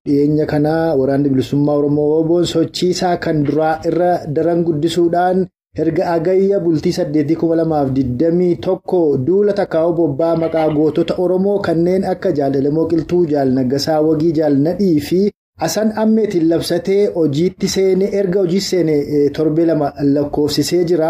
dhiyeenya kana waraanni bilisummaa Oromoo WBO'n sochiisaa kan duraa irra daran guddisuudhaan erga agayya bultii 8/2021 duula takkaa'uu bobbaa maqaa gootota Oromoo kanneen akka Jaalalamoo Qilxuu, Jaal Naggasaa Wagii, Jaal Nadhii fi Asan Ammeetiin labsatee hojiitti seenee erga hojii seenee torbee 2 lakkoofsisee jira.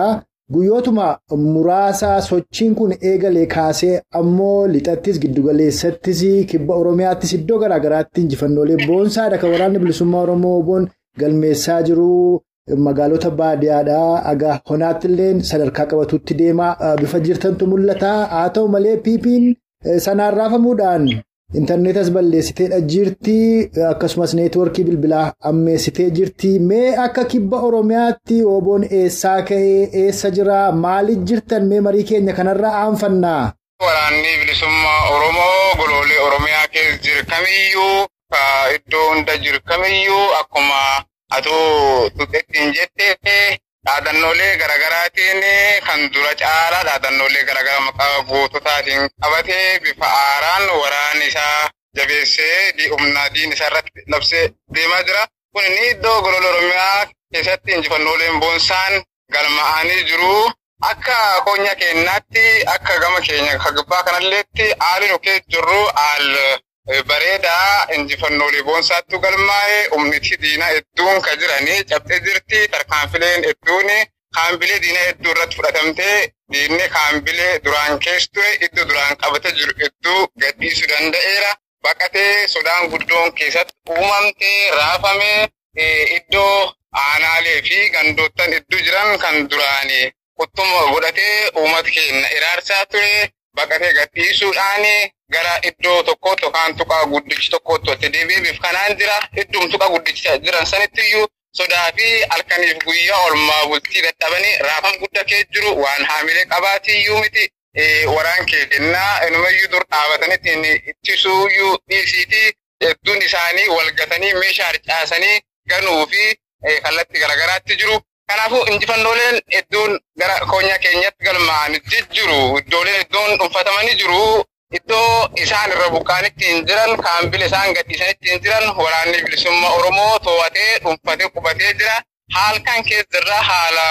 Guyyootuma muraasa sochiin kun eegalee kaasee ammoo lixattis giddugaleessattis kibba Oromiyaattis iddoo garaagaraatti injifannoolee boonsaadha kan waraanni bilisummaa Oromoo WBO'n galmeessaa jiru. Magaalota baadiyyaadhaa aga honaattillee sadarkaa qabatutti deemaa bifa jirtantu mul'ata. Haa ta'u malee PP'n sanaan raafamuudhaan intarneetas balleessiteedha jirti, akkasumas neetwoorkii bilbilaa ammeessitee jirti. Mee akka kibba Oromiyaatti WBO'n eessaa ka'ee eessa jira, maaliif jirtan mee marii keenya kanarraa aanfannaa? Waraanni bilisummaa Oromoo goloolee Oromiyaa keessa jiru kamiyyuu iddoo hunda jiru kamiyyuu akkuma atoo tuqettiin jettee dhaadannoolee garaagaraatiin kan dura caalaa dhaadannoolee garaagaraa maqaa goototaatiin qabatee bifa aaraan waraana isaa jabeessee humna diina isaa irratti labsee deemaa jira. Kun inni iddoo goloolee Oromiyaa keessatti injifannooleen boonsaan galmaa'anii jiru. Akka konya keenyaatti akka gama keenya kagbaa kanalleetti haalli nu keessa jirru bareedaa injifannoolee boonsaattu galmaa'ee humnitti diinaa hedduun kan jiranii cabxee jirti. Tarkaanfileen hedduun kaambilee diinaa hedduu irratti fudhatamtee diinni kaambilee duraan keessa ture iddoo duraan qabatee jiru hedduu gadhiisuu danda'eera. Baqatee sodaan guddoon keessatti uumamtee raafamee iddoo aanaalee fi gandoottan hedduu jiran kan duraanii quttuma godhatee uummata keenya iraarsaa ture baqatee gadhiisuudhaan gara iddoo tokkotti yookaan tuqaa guddichi tokkotti walitti deebi'ee bifa kanaan jira. Iddoon tuqaa guddicha jiran sanittiyyuu sodaa fi halkaniif guyyaa oolmaa bultii dadhabanii raafama guddaa keessa jiru. Waan haamilee qabaatiyyuu miti waraan keenya inumayyuu dur dhaabatanitti ittisuuyyuu dhiisiiti. Hedduun isaanii walgatanii meeshaa harcaasanii ganuu fi kallattii garaagaraatti jiru. Kanaafuu injifannooleen hedduun gara konya keenyatti galmaa'an jiru. Iddooleen hedduun dhuunfatamanii jiru. Iddoo isaan irra buqqaanitti hin jiran, kaambilee isaan gadhiisanitti hin jiran waraanni bilisummaa Oromoo to'atee dhuunfatee qubatee jira. Halkan keessa jirra haala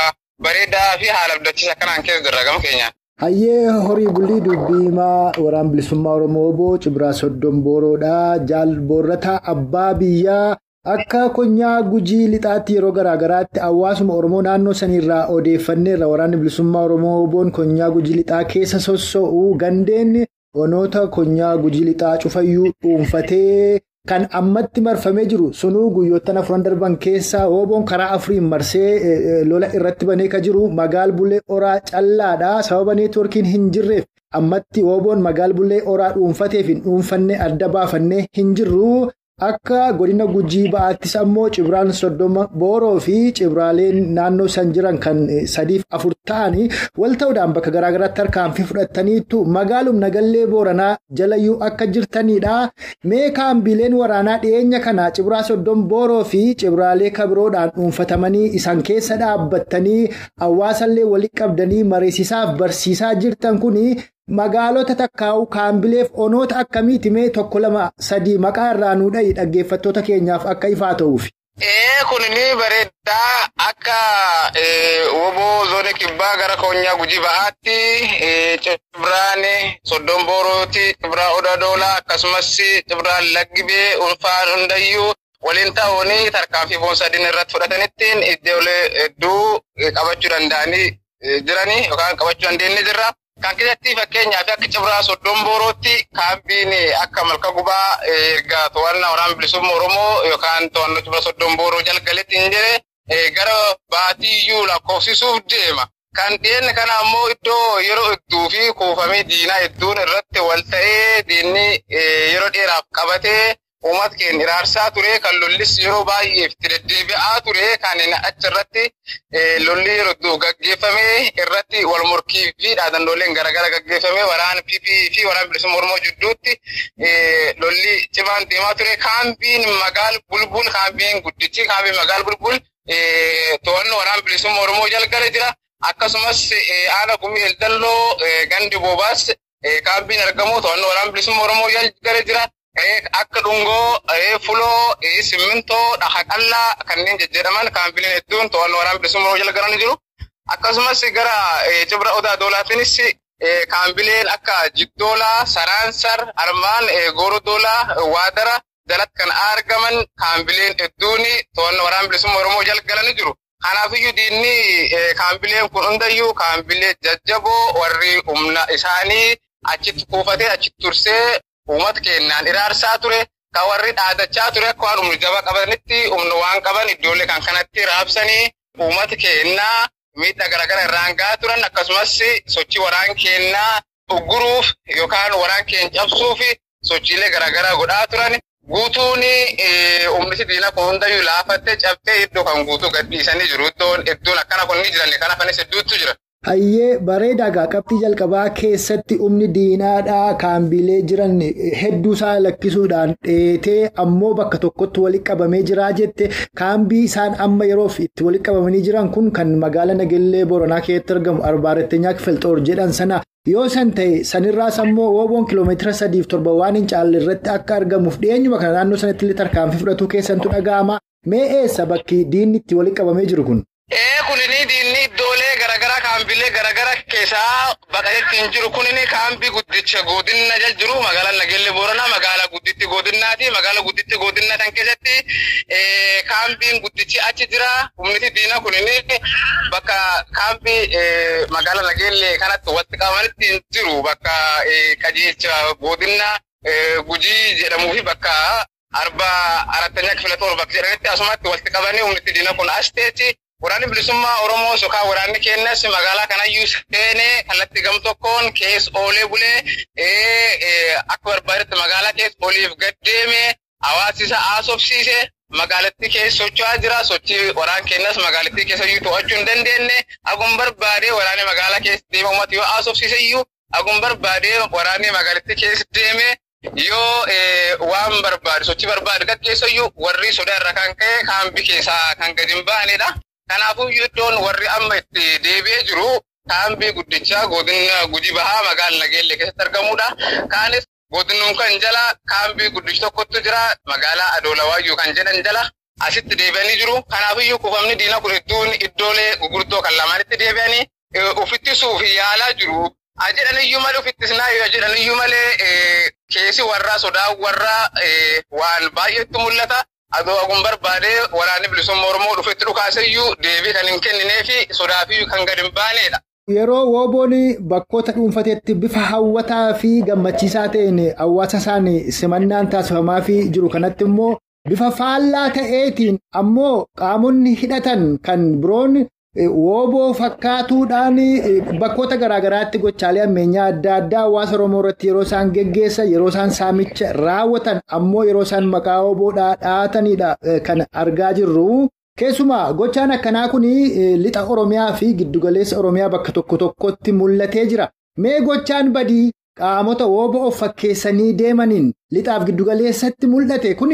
bareedaa fi haala abdachiisaa kanaan keessa jirra gama keenyaan. Hayyee horii bulii dubbiimaa waraana bilisummaa Oromoo WBO Cibraa Soddon Booroodha. Jaal Boorrataa Abbaa Biyyaa akka konyaa Gujii lixaatti yeroo garaagaraatti hawaasuma Oromoo naannoo sanirraa odeeffanneerra waraanni bilisummaa Oromoo WBO'n konyaa Gujii lixaa keessa sossoo'u gandeen onoota konyaa Gujii lixaa cufayyuu dhuunfatee kan ammatti marfamee jiru sunuu guyyoottan 4 darban keessaa WBO'n karaa 4 marsee lola irratti banee ka jiru magaal bulee oraa callaadha. Sababa neetwoorkiin hin jirreef ammatti WBO'n magaal bulee oraa dhuunfateef hin dhuunfanne adda baafannee hin jirru. Akka godina Gujii ba'aattis ammoo Cibraan Soddon Booroo fi Cibraaleen naannoo san jiran kan 3-4 ta'anii wal ta'uudhaan bakka garaagaraatti tarkaanfii fudhataniitu magaalum Nagallee Booranaa jalayyuu akka jirtanidha. Mee kaambileen waraanaa dhiyeenya kana Cibraa Soddon Booroo fi Cibraalee kabiroodhaan dhuunfatamanii isan keessa dhaabbattanii hawaasallee walitti qabdanii mariisisaaf barsiisaa jirtan kuni magaalota takkaa'u kaambileef onoota akkamiiti mee 1-2-3 maqaa irraa nuu dhahi dhaggeeffattoota keenyaaf akka ifaa ta'uuf. Kun ni bareedaa akka WBO zoonii kibbaa gara konyaa Gujii ba'aatti Cibraan Soddon Boorooti, Cibraa Odaa Doolaa akkasumas Cibraan Laggibee ulfaan hundayyuu waliin ta'uun tarkaanfii boonsadin irratti fudhatanittiin iddoolee hedduu qabachuu danda'anii jiranii yookaan qabachuu dandeenye jirra. Kan keessatti fakkeenyaaf akka Cibraa Soddon Boorootti kaambiin akka malka gubaa erga to'annaa waraana bilisummaa Oromoo yookaan to'annoo Cibraa Soddon Booroo jalqaletti hin jire gara baatiyyuu lakkoofsisuuf deema. Kan dhiyeenya kana ammoo iddoo yeroo hedduu fi kuufamee diinaa hedduun irratti wal ta'ee diinni yeroo dheeraaf qabatee uummata keenya iraarsaa ture kan lollis yeroo baay'ee itti deddeebi'aa ture kan achirratti lolli yeroo gaggeeffamee irratti wal morkii fi dhaadannooleen garaagara gaggeeffamee waraana PP fi waraana bilisummaa Oromoo jidduutti lolli cimaan deemaa ture. Kaambiin magaal bulbul kaambiin guddichi kaambiin magaal bulbul to'annoo waraana bilisummaa Oromoo jalqabe jira. Akkasumas aana gumii eldalloo gandi boobaas kaambiin argamu to'annoo waraana bilisummaa Oromoo jalqabe jira. akka dhungoo fuloo simmintoo dhahaqallaa kanneen jajjeraman kaambileen hedduun to'annoo waraana bilisummaa Oromoo jala galanii jiru. Akkasumas gara Cibra Odaa Doolaatiinis kaambileen akka Jiddoolaa, Saraansar, Armaan, Goorodoolaa, Waadara jalatti kan argaman kaambileen hedduun to'annoo waraana bilisummaa Oromoo jala galanii jiru. Kanaafiyyuu diinni kaambileen kun hundayyuu kaambilee jajjaboo warri humna isaanii achitti kuufatee achitti tursee uummata keenyaan iraarsaa ture. Kan warri dhaadachaa ture akka waan humna jabaa qabanitti humna waan qaban iddoolee kan kanatti raabsanii uummata keenyaa miidhaa garaagaraa irraan gahaa turan akkasumas sochii waraana keenyaa ugguruuf yookaan waraana keenya cabsuuf sochiilee garaagaraa godhaa turan. Guutuun humni diinaa kun hundayyuu laafattee cabtee iddoo kan guutuu gadhiisanii jiru. Iddoon akkana kun ni jiran kanaafis hedduutu jira. Hayyee bareedaa qabxii jalqabaa keessatti humni diinaadhaa kaambilee jiran hedduusaa lakkisuudhaan dheetee ammoo bakka tokkotti walitti qabamee jiraa jette kaambii isaan amma yeroof itti walitti qabamanii jiran kun kan magaala Nagellee Booranaa keessatti argamu Arbaarettenyaa Kifilxoor jedhan sana yoo san ta'e sanirraas ammoo Wooboon kiiloomeetira 3-7 waan hin caalle irratti akka argamuuf dhiyeenyuma kana naannoo sanatti illee tarkaanfii fudhatuu keessantu dhaga'ama. Mee eessa bakki diinni itti walitti qabamee jiru kun? Kunini diinni iddoolee garaagaraa kaambilee garaagaraa keessaa baqateetti hin jiru. Kunini kaambii guddicha godina jala jiru magaalaa Nagellee Booranaa magaalaa gudditti godinaati. Magaalaa gudditti godinaa kan keessatti kaambiin guddichi achi jira. Humni diinaa kunini bakka kaambii magaalaa Nagellee kanatti walitti qabamanitti hin jiru. Bakka qajeelcha godinaa Gujii jedhamuu fi bakka Arbaarettenyaa Kifilxoor bakka jedhanitti asumatti walitti qabanii humni diinaa kun as teechi. Waraanni bilisummaa Oromoo sokaa waraanni keenyas magaalaa kanayyuu seenee kallattii gam tokkoon keessa oolee bulee akka barbaadetti magaalaa keessa oliif gad deemee hawaasa isaa haasofsiise magaalattii keessa socho'aa jira. Sochii waraana keenyas magaalattii keessayyuu to'achuu hin dandeenye. Akkuma barbaadee waraanni magaalaa keessa deemee uummata yoo haasofsiiseyyuu akkuma barbaadee waraanni magaalattii keessa deemee yoo waan barbaade sochii barbaade gaggeessayyuu warri sodaa irra kan ka'e kaambii keessaa kan gadi hin baanedha. Kanaafuu iddoon warri amma itti deebi'ee jiru kaambii guddichaa godina Gujii Bahaa magaalaa Nagellee keessatti argamudha. Kaanis godinuma kan jala kaambii guddichi tokkotu jira magaalaa Adoolawaayyuu kan jedhan jala asitti deebi'anii jiru. Kanaafuu kuufamni diinaa kun iddoolee gurguddoo kan lamaanitti deebi'anii uffittisuu fi yaalaa jiru. Ajedhaniyyuu malee uffittisnaa yoo jedhaniyyuu malee keessi warraa sodaa warraa waan baay'eetti mul'ata. Adoo akkuma barbaadee waraanni bilisummaa Oromoo dhufetti dhukaaseyyuu deebii kan hin kenninee fi sodaa fi kan gadi hin baanedha. Yeroo Wooboon bakkoota dhuunfateetti bifa hawwataa fi gammachiisaa ta'een hawaasa isaanii simannaan taasifamaa fi jiru kanatti immoo bifa faallaa ta'eetiin ammoo qaamonni hidhatan kan biroon Wooboo fakkaatuudhaan bakkoota garaagaraatti gochaalee ammeenyaa adda addaa hawaasa Oromoo irratti yeroo isaan geggeessan yeroo isaan saamicha raawwatan ammoo yeroo isaan maqaa Wooboodhaa dhaatanidha kan argaa jirru. Keessumaa gochaan akkanaa kun lixa Oromiyaa fi giddugaleessa Oromiyaa bakka tokko tokkotti mul'atee jira. Mee gochaan badii qaamota Wooboo of fakkeessanii deemaniin lixaaf giddugaleessatti mul'ate kun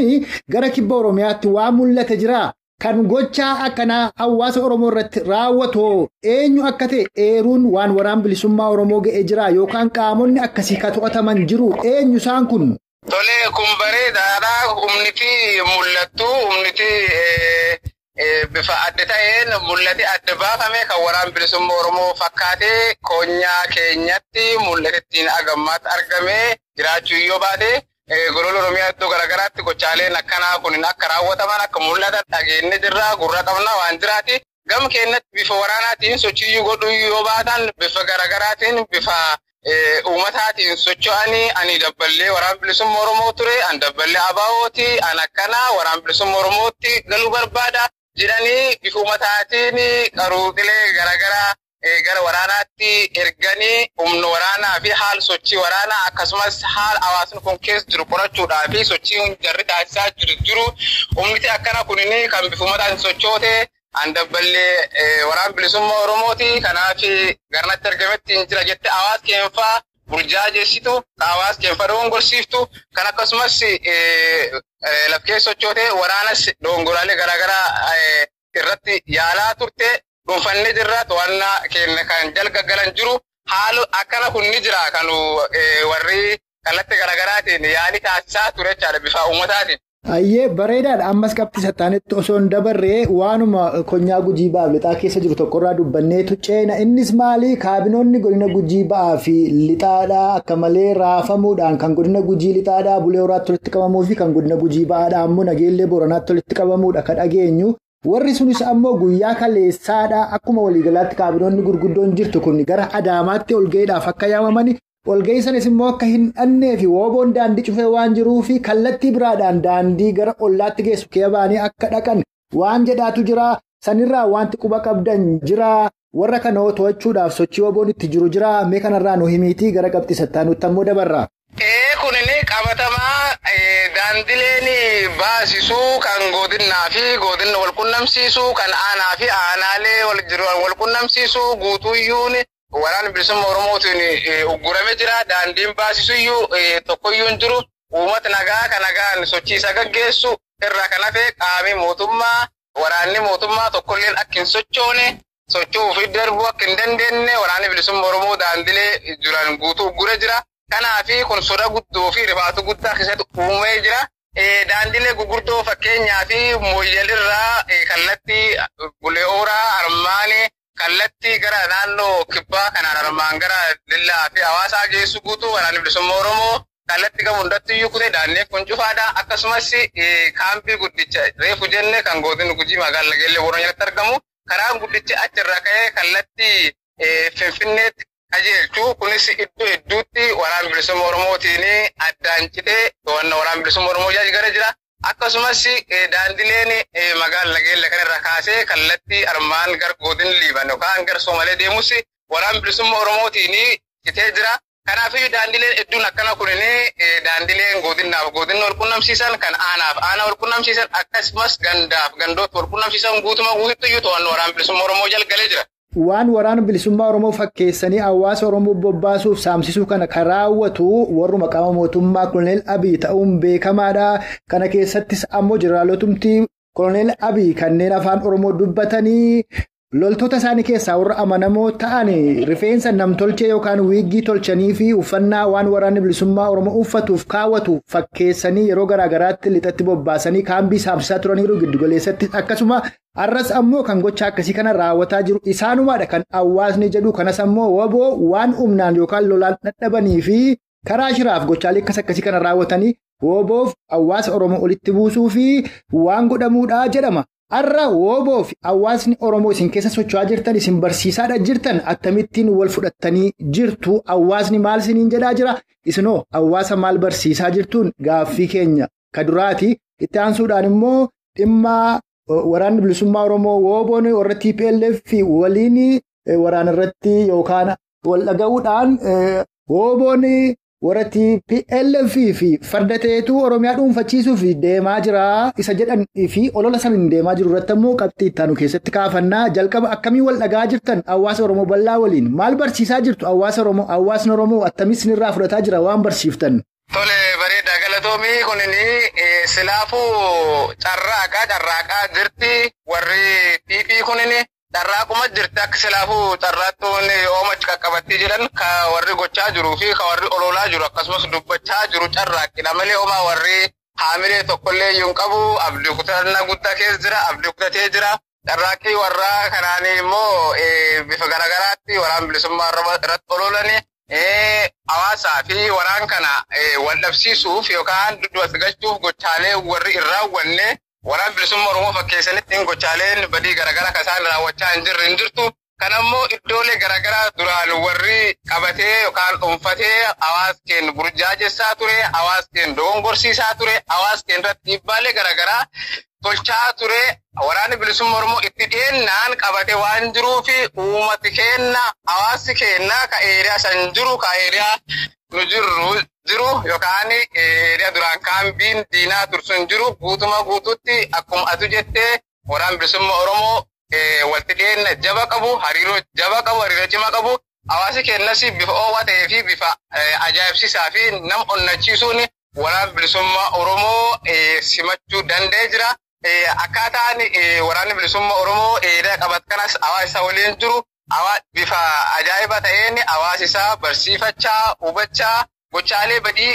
gara kibba Oromiyaatti waan mul'ate jira. Kan gochaa akkanaa hawaasa Oromoo irratti raawwatu eenyu akka ta'e eeruun waan waraana bilisummaa Oromoo ga'ee jira yookaan qaamonni akkasii ka to'ataman jiru eenyu isaan kun? Tolee kun bareedaadha. Humniti mul'attu humniti bifa adda ta'een mul'ate adda baafame kan waraana bilisummaa Oromoo fakkaatee koonyaa keenyatti mul'atettiin agammaatti argamee jiraachuu yoo baate. Golol Oromiyaa iddoo garaagaraatti gochaaleen akkanaa kun akka raawwataman akka mul'atan dhageenye jirra gurra qabna waan jiraati. Gam keenyatti bifa waraanaatiin sochiiyyuu godhuu yoo baatan bifa garaagaraatiin bifa uummataatiin socho'anii ani dabballee waraana bilisummaa Oromoo ture an dabballee ABO'ti an akkanaa waraana bilisummaa Oromootti galuu barbaada jedhanii bifa uummataatiin qaruuxilee garaagaraa gara waraanaatti erganii humna waraanaa fi haal sochii waraanaa akkasumas haal hawaasni kun keessa jiru qorachuudhaa fi sochii jarri taasisaa jiru humniti akkana kunini kan bifa uummataan sochoote an dabballee waraana bilisummaa Oromooti. Kanaaf garnatti argametti hin jira jette hawaas keenfaa burjaajeessitu hawaas keenfaa dogongorsiiftu kan akkasumas lafkee sochoote waraanas dogongoraalee garaagaraa irratti yaalaa turte. Dhuunfannee jirra to'annaa keenya kan jalgaggalan jiru haala akkana kun ni jira kan warri kallattii garaagaraatiin yaalii taasisaa ture jechaadha bifa uummataatiin. Ayyee bareedaadha. Ammas qabxii sattaanetti osoo hin dabarree waanuma konyaa Gujii Ba'aaf lixaa keessa jiru tokkorraa dubbanneetu ceena. Innis maali? Kaabinoonni godina Gujii Ba'aa fi lixaadhaa akka malee raafamuudhaan kan godina Gujii lixaadhaa Bulee Horaatti walitti qabamuu fi kan godina Gujii Ba'aadhaa ammoo Nageellee Booranaatti walitti qabamuudha kan dhageenyu. Warri sunis ammoo guyyaa kaleessaadhaa akkuma waliigalaatti kaabinoonni gurguddoon jirtu kun gara Adaamaatti olgeedhaaf akka yaamamani. Olga'ii sanis immoo akka hin dhannee fi wooboon daandii cufee waan jiruu fi kallattii biraadhaan daandii gara ollaatti geessu keebaanii akka dhaqan waan jedhaatu jira. Sanirraa wanti quba qabdan jira. Warra kana to'achuudhaaf sochii wooboon itti jiru jira. Mee kanarraa nu himiitii gara qabxii sattaanutti ammoo dabarra. Kunini qabatamaa daandileen baasisuu kan godinaa fi godina wal qunnamsiisuu kan aanaa fi aanaalee wal qunnamsiisuu guutuuyyuun. Waraana bilisummaa Oromootiin uggurame jira. Daandiin baasisuyyuu tokkoyyuu hin jiru. Uummata nagaa kan nagaan sochii isa gaggeessu irraa kan hafe qaamii mootummaa waraanni mootummaa tokkolleen akka hin sochoone socho'uu fi darbuu akka hin dandeenye waraanni bilisummaa Oromoo daandilee jiran guutuu uggure jira. Kanaafi kun soda guddoo fi rifaatu guddaa keessatti uumee jira. Daandilee gurguddoo fakkeenyaa fi Mooyyalirraa kallattii Bulee Horaa Armaanii kallattii gara naannoo kibbaa kanaan armaan gara Lillaa fi Hawaasaa geessu guutuu waraanni bilisummaa Oromoo kallattii qabu hundatti iyyuu kutee daandii kun cufaadha. Akkasumas kaampii guddicha reefu jenne kan godina Gujii magaalaa Nageellee Booranatti argamu karaan guddichi achirraa ka'ee kallattii Finfinneetti qajeelchuu kunis iddoo hedduutti waraanni bilisummaa Oromootiin addaan citee to'annaa waraanni bilisummaa Oromoo gara jira. Akkasumas daandileen magaalaa Nageellee kanarraa kaasee kallattii armaan gara godina Liiban yookaan gara Soomalee deemus waraanni bilisummaa Oromootiin citee jira. Kanaafuu daandileen hedduun akkana kunini daandileen godinaaf godina wal qunnamsiisan kan aanaaf aanaa wal qunnamsiisan akkasumas gandaaf gandoota wal qunnamsiisan guutumaa guutuutti to'annoo waraanni bilisummaa Oromoo jalgalee jira. Waan waraana bilisummaa Oromoo fakkeessanii hawaasa Oromoo bobbaasuuf saamsisuu kana kan raawwatu warruma qaama mootummaa Koloneel Abiy ta'uun beekamaadha. Kana keessattis ammoo jeneraalotumti Koloneel Abiy kanneen afaan Oromoo dubbatanii loltoota isaanii keessaa warra amanamoo ta'an rifeensa namtolchee yookaan wiiggii tolchanii fi uffannaa waan waraanni bilisummaa Oromoo uffatuuf kaawwatu fakkeessanii yeroo garaagaraatti lixatti bobbaasanii kaambii saamsisaa turaniiru giddugaleessatti akkasuma arras ammoo kan gocha akkasii kana raawwataa jiru isaanumaadha kan hawaasni jedhu. Kanas ammoo waboo waan humnaan yookaan lolaan dadhabanii fi karaa shiraaf gochaalee akkasii kana raawwatanii woboof hawaasa Oromoo olitti buusuu fi waan godhamuudha jedhama. Har'a woboo fi hawaasni Oromoo isin keessa socho'aa jirtan isin barsiisaadha jirtan akkamittiin wal fudhattanii jirtu? Hawaasni maal isiniin jedhaa jira? Isinoo hawaasa maal barsiisaa jirtuun gaaffii keenya ka duraati. Itti aansuudhaan immoo dhimma waraanni bilisummaa Oromoo woboon warra TPLF fi waliin waraana irratti yookaan wal dhaga'uudhaan woboon warra TPLF fi farda ta'etu Oromiyaa dhuunfachiisuuf deemaa jira isa jedhan fi olola saniin deemaa jiru irratti immoo qabxii ittaanu keessatti kaafannaa. Jalqaba akkamii wal dhagaa jirtan hawaasa Oromoo bal'aa waliin maal barsiisaa jirtu? Hawaasni Oromoo attamii isinirraa fudhataa jira waan barsiiftan? Tole bareedaa galatoomii kunini silaafuu carraaqaa jirti warri PP kunini carraaquma jirti akka silaafuu carraattuun oomachi qaqqabattii jedhan ka warri gochaa jiruu fi ka warri ololaa jiru akkasumas dubbachaa jiru carraaqidha malee homaa warri haamilee tokkollee iyyuu hin qabu. Abdii kutannaa guddaa keessa jira, abdii kutatee jira. Carraaqqii warraa kanaanii immoo bifa garagaraatti waraan bilisummaa irratti ololani. Hawaasaa fi waraan kana wal dhabsiisuuf yookaan dudduutti galchuuf gochaalee warri hin raawwanne waraan bilisummaa Oromoo fakkeessanitti gochaaleen badii garagaraa kan isaan raawwachaa hin jirtu. Kanammoo iddoolee garagaraa duraan warri qabatee yookaan dhuunfatee hawaasa keenya burjaajessaa ture, hawaasa keenya dogongorsiisaa ture, hawaasa keenya irratti dhiibbaalee garagaraa tolchaa ture. Waraanni bilisummaa Oromoo itti dhiyeennaan qabatee waan jiruuf uummati keenya hawaasi keenya ka eeriyaa san jiru ka eeriyaa nu jiru yookaan eeriyaa duraan kaambiin diinaa tursun jiru guutuma guututti akkuma atu jettee waraanni bilisummaa Oromoo walitti dhiyeenya jaba qabu, hariiroo jaba qabu, hariiroo cimaa qabu. Hawaasi keenyas bifa oowwaa ta'ee fi bifa ajaa'ibsiisaa fi nama onnachiisuun waraanni bilisummaa Oromoo simachuu danda'ee jira. Akkaataan waraanni bilisummaa Oromoo eeriyaa qabatu kanas hawaasa waliin jiru bifa ajaa'iba ta'een hawaasa isaa barsiifachaa, hubachaa gochaalee badii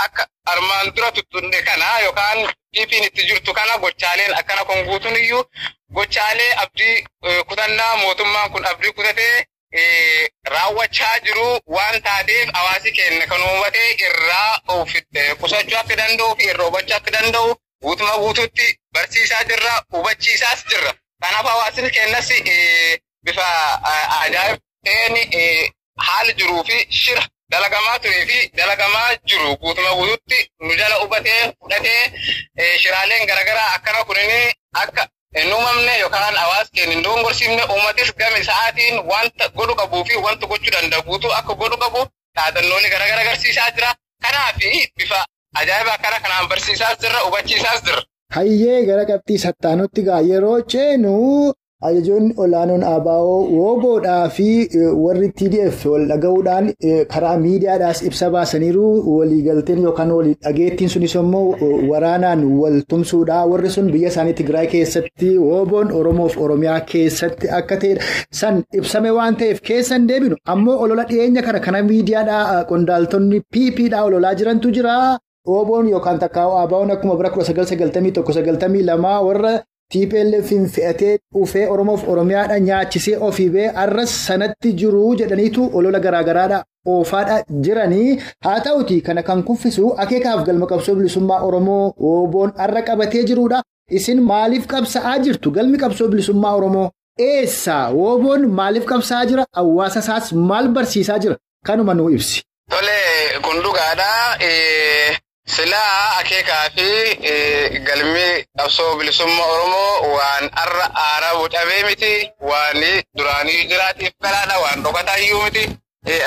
akka armaan dura tuttunne kana yookaan dhiifiin itti jirtu kana gochaaleen akkana kun guutuun iyyuu gochaalee abdii kutannaa mootummaan kun abdii kutatee raawwachaa jiru waan taateef hawaasi keenya kan uummatee irraa qusachuu akka danda'u fi irra hubachuu akka danda'u guutuma guutuutti barsiisaa jirra, hubachiisaas jirra. Kanaaf hawaasni keenyas bifa ajaa'ib ta'een haala jiruu fi shira dalagamaa turee fi dalagamaa jiru guutuma guutuutti nu jala hubatee fudhatee shiraaleen garaagaraa akkana kunini akka hin uumamne yookaan hawaasa keenya hin dongorsiifne uummatis game sa'aatiin wanta godhu qabuu fi wanta gochuu danda'u guutuu akka godhu qabu dhaadannoolee garaagaraa agarsiisaa jira. Kanaaf bifa ajaa'ibaa kanaan barsiisaas jirra, hubachiisaas jirra. Hayyee gara qabxii sattaanutti gaa yeroo ceenu ajajoonni olaanoon ABO WBOdhaa fi warri TDF wal dhaga'uudhaan karaa miidiyaadhaas ibsa baasaniiru waliigalteen yookaan walii dhageettiin sunis immoo waraanaan wal tumsuudha. Warri sun biyya isaanii Tigraay keessatti WBOn Oromoof Oromiyaa keessatti akka ta'e san ibsame waan ta'eef keessa hin deebinu. Ammoo olola dhiyeenya kana miidiyaadhaa qondaaltonni PPdhaa ololaa jirantu jira. WBOn yookaan takkaa'u ABO'n akkuma bira 1991-92 warra TPLF fe'atee dhufee Oromoof Oromiyaadha nyaachisee ofii bee arras sanatti jiru jedhaniitu olola garaagaraadha oofaadha jiranii. Haa ta'uti kana kan kuffisu akeekaaf galma qabsoo bilisummaa Oromoo WBOn arra qabatee jirudha. Isin maaliif qabsa'aa jirtu? Galmi qabsoo bilisummaa Oromoo eessa? WBOn maaliif qabsa'aa jira? Hawaasa isaas maal barsiisaa jira? Kanuma nuu ibsi. Tole kun dhugaadha. Silaa akeekaa fi galmi qabsoo bilisummaa Oromoo waan arra aaraa bocamee miti, waan duraanii jiraatiif kalaadha, waan dhokataa iyyuu miti.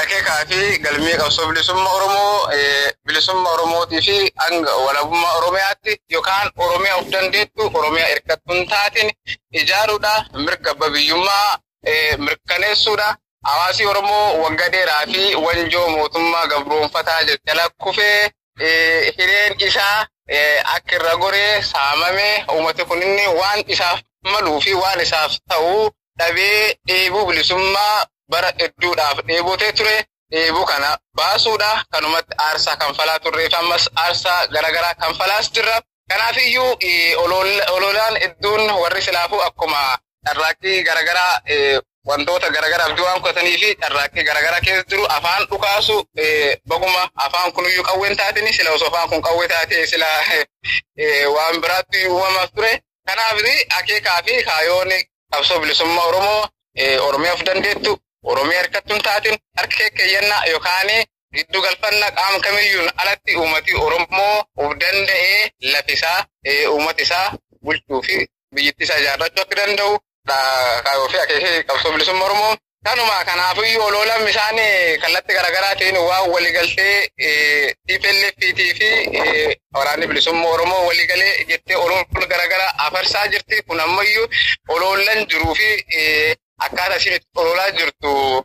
Akeekaa fi galmi qabsoo bilisummaa Oromootii fi hanga walabummaa Oromiyaatti yookaan Oromiyaa of dandeettu Oromiyaa hirkattuun taatiin ijaaruudha, mirga biyyummaa mirkaneessuudha. Hawaasi Oromoo waggaa dheeraa fi wanjoo mootummaa gabroonfataa jala kufee hireen isaa akka irra goree saamame uummati kuninni waan isaaf maluu fi waan isaaf ta'uu dhabee dheebuu bilisummaa bara hedduudhaaf dheebotee ture. Dheebuu kana baasuudha. Kanumatti aarsaa kanfalaa turreef ammas aarsaa garaagaraa kanfalaas jirra. Kanaafiyyuu ololaan hedduun warri silaafuu akkuma carraaqqii garaagaraa wantoota garaagaraaf du'aan qotanii fi carraaqqii garaagaraa keessa jiru afaan dhukaasu baguma afaan kunuyyuu qawween taatini sila osoo afaan kun qawwee taatee sila waan biraatti uumamaaf ture. Kanaaf akeekaa fi kaayoon qabsoo bilisummaa Oromoo Oromiyaaf dandeettu Oromiyaa hirkattuun taatiin harka keeyyannaa yookaan giddu galfannaa qaama kamiyyuun alatti uummati Oromoo of danda'ee lafisaa uummati isaa bulchuu fi biyyatti isaa ijaarrachuu akka danda'u kaayoo fi akeekee qabsoo bilisummaa Oromoo. Kanuma kanaafiyyuu ololaan isaan kallattii garaagaraatiin waan waliigaltee TPLFtii fi waraanni bilisummaa Oromoo waliigalee jettee olola garaagaraa afarsaa jirti. Kun ammayyuu ololaan jiruu fi akkaataa isin ololaa jirtu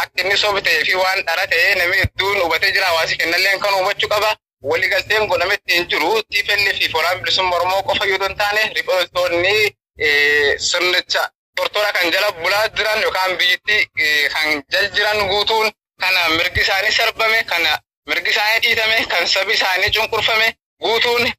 akka inni soba ta'ee fi waan dhara ta'ee namni hedduun hubatee jira. Hawaasi kennallee kan hubachuu qaba. Waliigalteen godhametti hin jiru TPLF fi waraanni bilisummaa Oromoo qofa yoo ta'an riqooltoonni sirnicha tortora kan jala bulaa jiran yookaan biyyatti kan jal jiran guutuun kana mirgi isaanii sarbame, kana mirgi isaanii dhiitame, kan sabi isaanii cunqurfame guutuun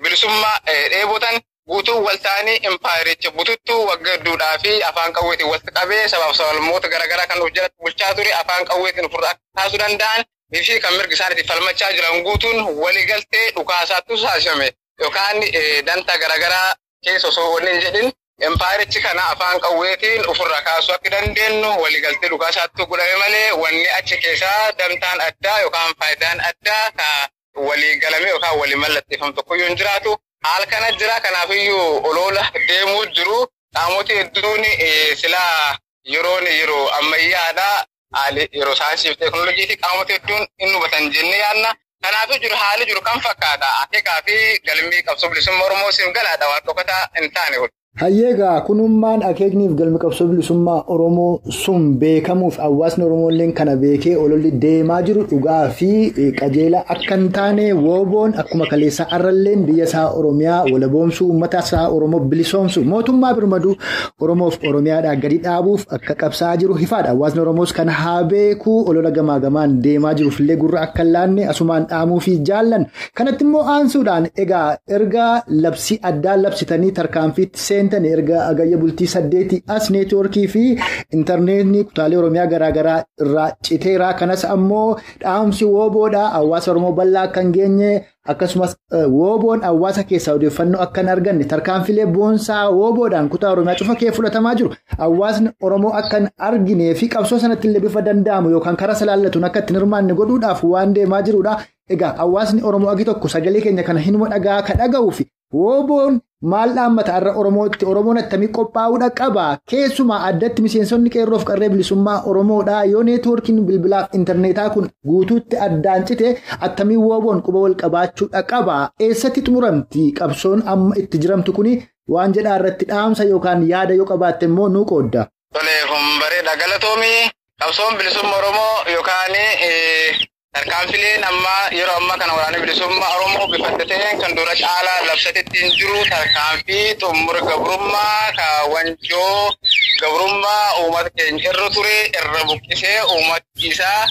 bilisummaa dheebotan guutuu waltaanii impaayiricha bututtuu waggaa hedduudhaa fi afaan qawweetiin walitti qabee sabaaf sablammoota garaagaraa kan of jalatti bulchaa ture afaan qawweetiin ofirraa taasisuu danda'an fi kan mirgi isaaniitiin falmachaa jiran guutuun waliigaltee dhukaasaattu taasifame yookaan dantaa garaagaraa keessa osoo waliin jedhin impaayirichi kana afaan qawweetiin ofirraa kaasuu akka dandeenyu waliigaltee dhukaasaattu godhame malee wanni achi keessaa dantaan addaa yookaan faayidaan addaa ka waliigalame yookaan walii mallatteeffamu tokkoyyuu hin jiraatu. Haal kana jira. Kanaafiyyuu olola deemuu jiru. Qaamoti hedduun silaa yeroo ammayyaadhaa yeroo saayinsii fi teekinooloojiitii qaamoti hedduun hin hubatan jennee yaadna. Kanaafuu jiru haalli jiru kan fakkaata. Akeekaa fi galmii qabsoo bilisummaa Oromoo siin galaadha waan dhokataa hin taane. Hayyeegaa kunummaan akeekniif galmi qabsoo bilisummaa Oromoo sun beekamuuf hawaasni Oromooleen kana beekee ololli deemaa jiru dhugaa fi qajeela akka hin taane wooboon akkuma kaleessaa arralleen biyya isaa Oromiyaa walaboomsuu uummata isaa Oromoo bilisoomsuu mootummaa birmaduu Oromoof Oromiyaadhaa gadi dhaabuuf akka qabsaa jiru hifaadha. Hawaasni Oromoos kana haa beekuu olola gamaa gamaan deemaa jiruufillee gurra akka hin laanne asumaan dhaamuu fi jaallan. Kanatti immoo aansuudhaan egaa erga labsii addaa labsitanii tarkaanfiitti erga agayya bultii 8 as neetwoorkii fi intarneetni kutaalee Oromiyaa garaagaraa irraa citeeraa kanas ammoo dhaamsi wooboodhaa hawaasa Oromoo bal'aa akka hin geenye akkasumas wooboon hawaasa keessaa odeeffannoo akka hin arganne tarkaanfilee boonsaa wooboodhaan kutaa Oromiyaa cufa kee fudhatamaa jiru hawaasni Oromoo akka hin arginee fi qabsoo sanatti illee bifa danda'amu yookaan karaa salaallatuun akka ittiin hirmaanne godhuudhaaf waan deemaa jirudha. Egaa hawaasni Oromoo agi tokko sagalee keenya kana hinuma dhagaa ka dhaga'uu fi wooboon maal dhaammata irra Oromootti Oromoon attamii qophaa'uudha qaba keessumaa addatti miseensonni qeerroof qarree bilisummaa Oromoodhaa yoo neetwoorkiin bilbilaaf intarneetaa kun guutuutti addaan cite attamii wooboon quba wal qabaachuudha qaba eessatti xumuramti qabsoon amma itti jiramtu kuni waan jedhaa irratti dhaamsa yookaan yaada yoo qabaatte immoo nuu qoodda. Toleefum bareeda galatoomii qabsoon bilisummaa Oromoo yookaan tarkaanfileen amma yeroo ammaa kana waraana bilisummaa Oromoo bifatteen kan dura caalaa labsatettiin jiru tarkaanfii xumura gabrummaa ka wanjoo gabrummaa uummata keenya irra ture irra buqqisee uummata isaa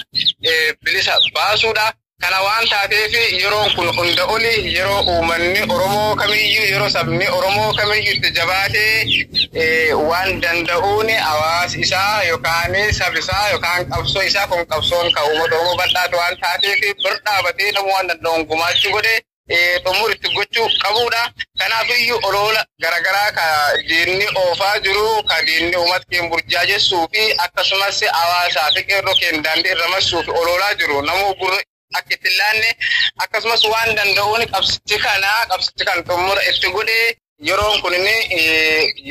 bilisa baasuudha. Kana waan taateef yeroo kun hunda oli yeroo uummanni Oromoo kamiyyuu yeroo sabni Oromoo kamiyyuu itti jabaatee waan danda'uun hawaasa isaa yookaan saba isaa yookaan qabsoo isaa kun qabsoon ka uummata Oromoo bal'aatu waan taateef bir dhaabatee namuu waan danda'uun gumaachuu godhe xumura itti gochuu qabuudha. Kanaafiyyuu olola garaagaraa ka diinni oofaa jiru ka diinni uummata keenya burjaajessuu fi akkasumas hawaasaa fi qeerroo keenya daandii irra marsuu fi ololaa jiru namuu gurra akka itti laanne akkasumas waan danda'uun qabsichi kan xumura itti godhe yeroon kun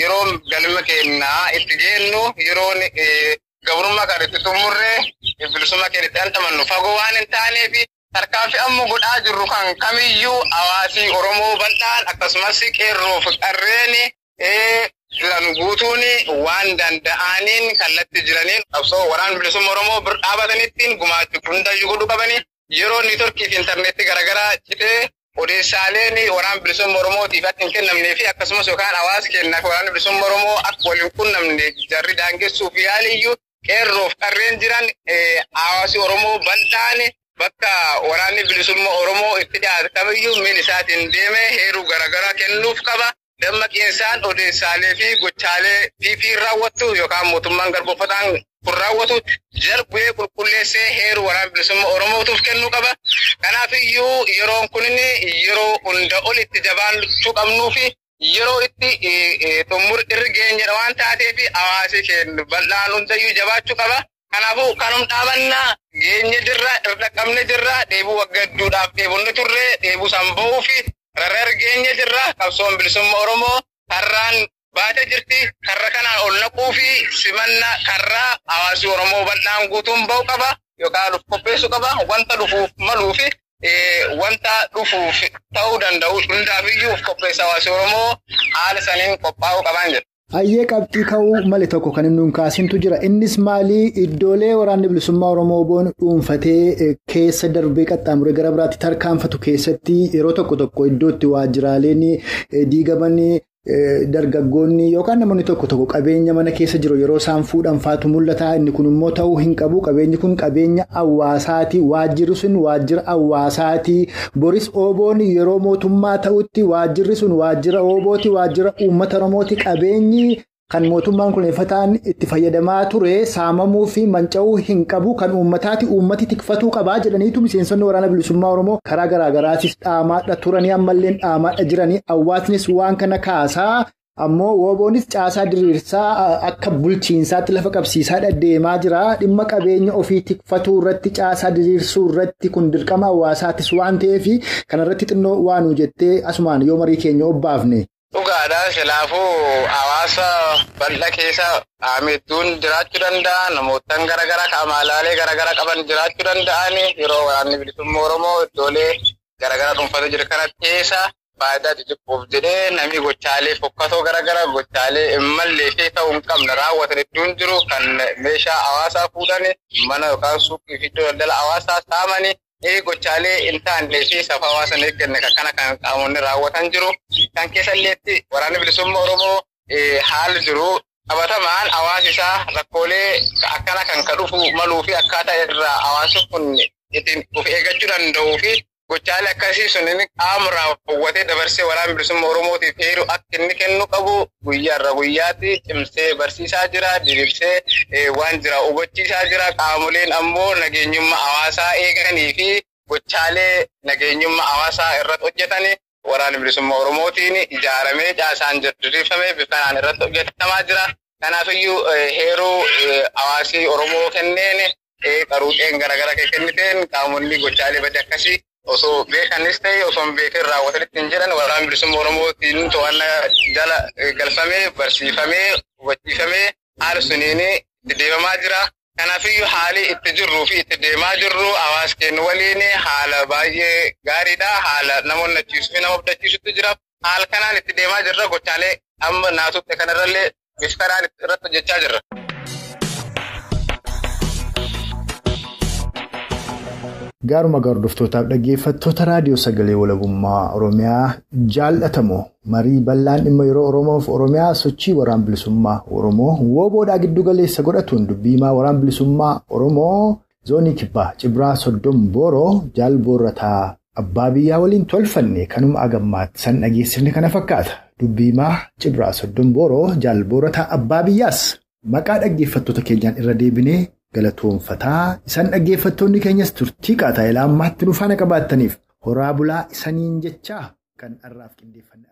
yeroo galma keenyaa itti geennu yeroon gabrummaa kan itti xumurre bilisummaa keenya itti dhandhamannu fagoo waan hin taaneef tarkaanfii amma godhaa jirru kan kamiyyuu hawaasii Oromoo bal'aan akkasumas qeerroo fi qarreen filan guutuun waan danda'aniin kallattii jiraniin qabsoo waraana bilisummaa Oromoo bir dhaabatanittiin gumaachuu hundayyuu godhuu qabanii. Yeroo neetwoorkii fi intarneetii garaagaraa citee odeessaaleen waraana bilisummaa Oromootiif akka hin kennamnee fi akkasumas yookaan hawaasa keenyaaf waraana bilisummaa Oromoo akka waliin qunnamne jarri daangessuuf yaaliyyuu qeerroof qarreen jiran hawaasi Oromoo bal'aan bakka waraanni bilisummaa Oromoo itti dhiyaate kamiyyuu miila isaatiin deemee heeruu garaagaraa kennuuf qaba. Dammaqiinsaan odeessaalee fi gochaalee fi raawwattu yookaan mootummaan garbooffataan kun raawwatu jalqabee qulqulleessee heeruu waraana bilisummaa Oromootiif kennuu qaba. Kanaafiyyuu yeroon kun yeroo hunda olitti jabaachuu qabnuu fi yeroo itti xumura irra geenyedha waan taateef hawaasi keenya bal'aan hundayyuu jabaachuu qaba. Kanaafuu kanum dhaabannaa geenye jirra irra qabne jirra dheebuu waggaa hedduudhaaf dheebunni turre dheebuu sanba'uu fi rarra geenye jirra qabsoon bilisummaa Oromoo har'aan baatee jirti karra kanaan ol naquu fi simannaa karraa hawaasi Oromoo bal'aan guutuun ba'u qaba yookaan qopheessuu qaba wanta dhufuuf maluu fi wanta dhufuuf ta'uu danda'u hundaafiyyuu qopheessa hawaasi Oromoo haala saniin qophaa'uu qaban jedha. Hayyee qabxii ka'uu malee tokko kan inni kaasintu jira. Innis maalii iddoolee waraanni bilisummaa Oromoo boon dhuunfatee keessa darbee qaxxaamuree gara biraatti tarkaanfatu keessatti yeroo tokko iddootti waajjiraaleen diigamanii dargaggoonni yookaan namoonni tokko qabeenya mana keessa jiru yeroo isaan fuudhan faatu mul'ata. Inni kun immoo ta'uu hin qabu. Qabeenyi kun qabeenya hawaasaati. Waajjirri sun waajjira hawaasaati. Boris Ooboon yeroo mootummaa ta'utti waajjirri sun waajjira Oobooti. Waajjira uummata Oromooti. Qabeenyi kan mootummaan kunuunfataan itti fayyadamaa ture saamamuu fi manca'uu hin qabu. Kan uummataati uummati tikfatuu qabaa jedhaniitu miseensonni waraana bilisummaa Oromoo karaa garaagaraatis dhaamaadha turanii ammallee dhaamaadha jiranii. Hawaasnis waan kana kaasaa ammoo wooboonis caasaa diriirsaa akka bulchiinsaatti lafa qabsiisaa deemaa jira. Dhimma qabeenya ofii tikfatuu irratti caasaa diriirsuu irratti kun dirqama hawaasaatis waan ta'eef kanarratti xinnoo waanuu jettee asumaan yoo marii keenya obbaafne. Dhugaadhaan silaafuu hawaasa bal'aa keessa hedduun jiraachuu danda'a. Namootaan garaagaraa qaamaalee garaagaraa qaban jiraachuu danda'an yeroo waraanni bilisummaa Oromoo iddoolee garaagaraa dhuunfatee jiru kana keessa faayidaa xixiqqoof jedhee namni gochaalee fokkatoo garaagaraa gochaalee mallee fi ta'uu hin qabne raawwatan hedduun jiru kan meeshaa hawaasaa fuudhani mana yookaan suuqii fi iddoo daldala hawaasaa saamani gochaalee hin taane fi safa hawaasan eeggannee kana kan qaamonni raawwatan jiru kan keessalleetti waraanni bilisummaa Oromoo haala jiru qabatamaan hawaasi isaa rakkoolee akkana kan dhufu maluu fi akkaataa irraa hawaasi kun ittiin of eeggachuu danda'uu fi gochaalee akkasii sun qaama raawwatee dabarsee waraana bilisummaa Oromootiif heeru akka inni kennu qabu guyyaarra guyyaatti cimsee barsiisaa jira diriirsee waan jira hubachiisaa jira qaamoleen ammoo nageenyummaa hawaasaa eeganii fi gochaalee nageenyummaa hawaasaa irratti hojjetanii waraana bilisummaa Oromootiin ijaaramee caasaan diriirfamee bifaan irratti hojjetamaa jira. Kanaafiyyuu heeruu hawaasii Oromoo kenneen qaruuxeen garaagaraa kenniteen qaamonni gochaalee badii akkasii osoo beekanis ta'e osoo hin beekin raawwatanitti hin jedhan waraana bilisummaa Oromootiin to'annaa jala galfamee barsiifamee hubachiifamee haala suniin itti deemamaa jira. Kanaafiyyuu haalli itti jirruu fi itti deemaa jirru hawaasa keenya waliin haala baay'ee gaariidha. Haala namoonni achiisuu fi nama abdachiisutti jira. Haala kanaan itti deemaa jirra gochaalee amma naasutti kanarrallee bifa kanaan irratti hojjechaa jirra. Gaaruma gardooftootaaf dhaggeeffattoota raadiyoo sagalee walabummaa Oromiyaa jaallatamoo marii bal'aan dhimma yeroo Oromoof Oromiyaa sochii waraana bilisummaa Oromoo wooboodhaa giddu galeessa godhatuun dubbiimaa waraana bilisummaa Oromoo zoonii kibbaa Cibraa Soddom Booroo Jaal Boorrataa Abbaa Biyyaa waliin tolfanne kanuma agammaatti san dhageessifne kana fakkaata. Dubbiimaa Cibraa Soddom Booroo Jaal Boorrataa Abbaa Biyyaas maqaa dhaggeeffattoota keenyaan irra deebinee galatoonfataa isaan dhaggeeffattoonni keenyas turtii qaataa ilaa ammaatti nu faana qabaattaniif horaa bulaa isaniin jechaa kan har'aaf qindeeffanne.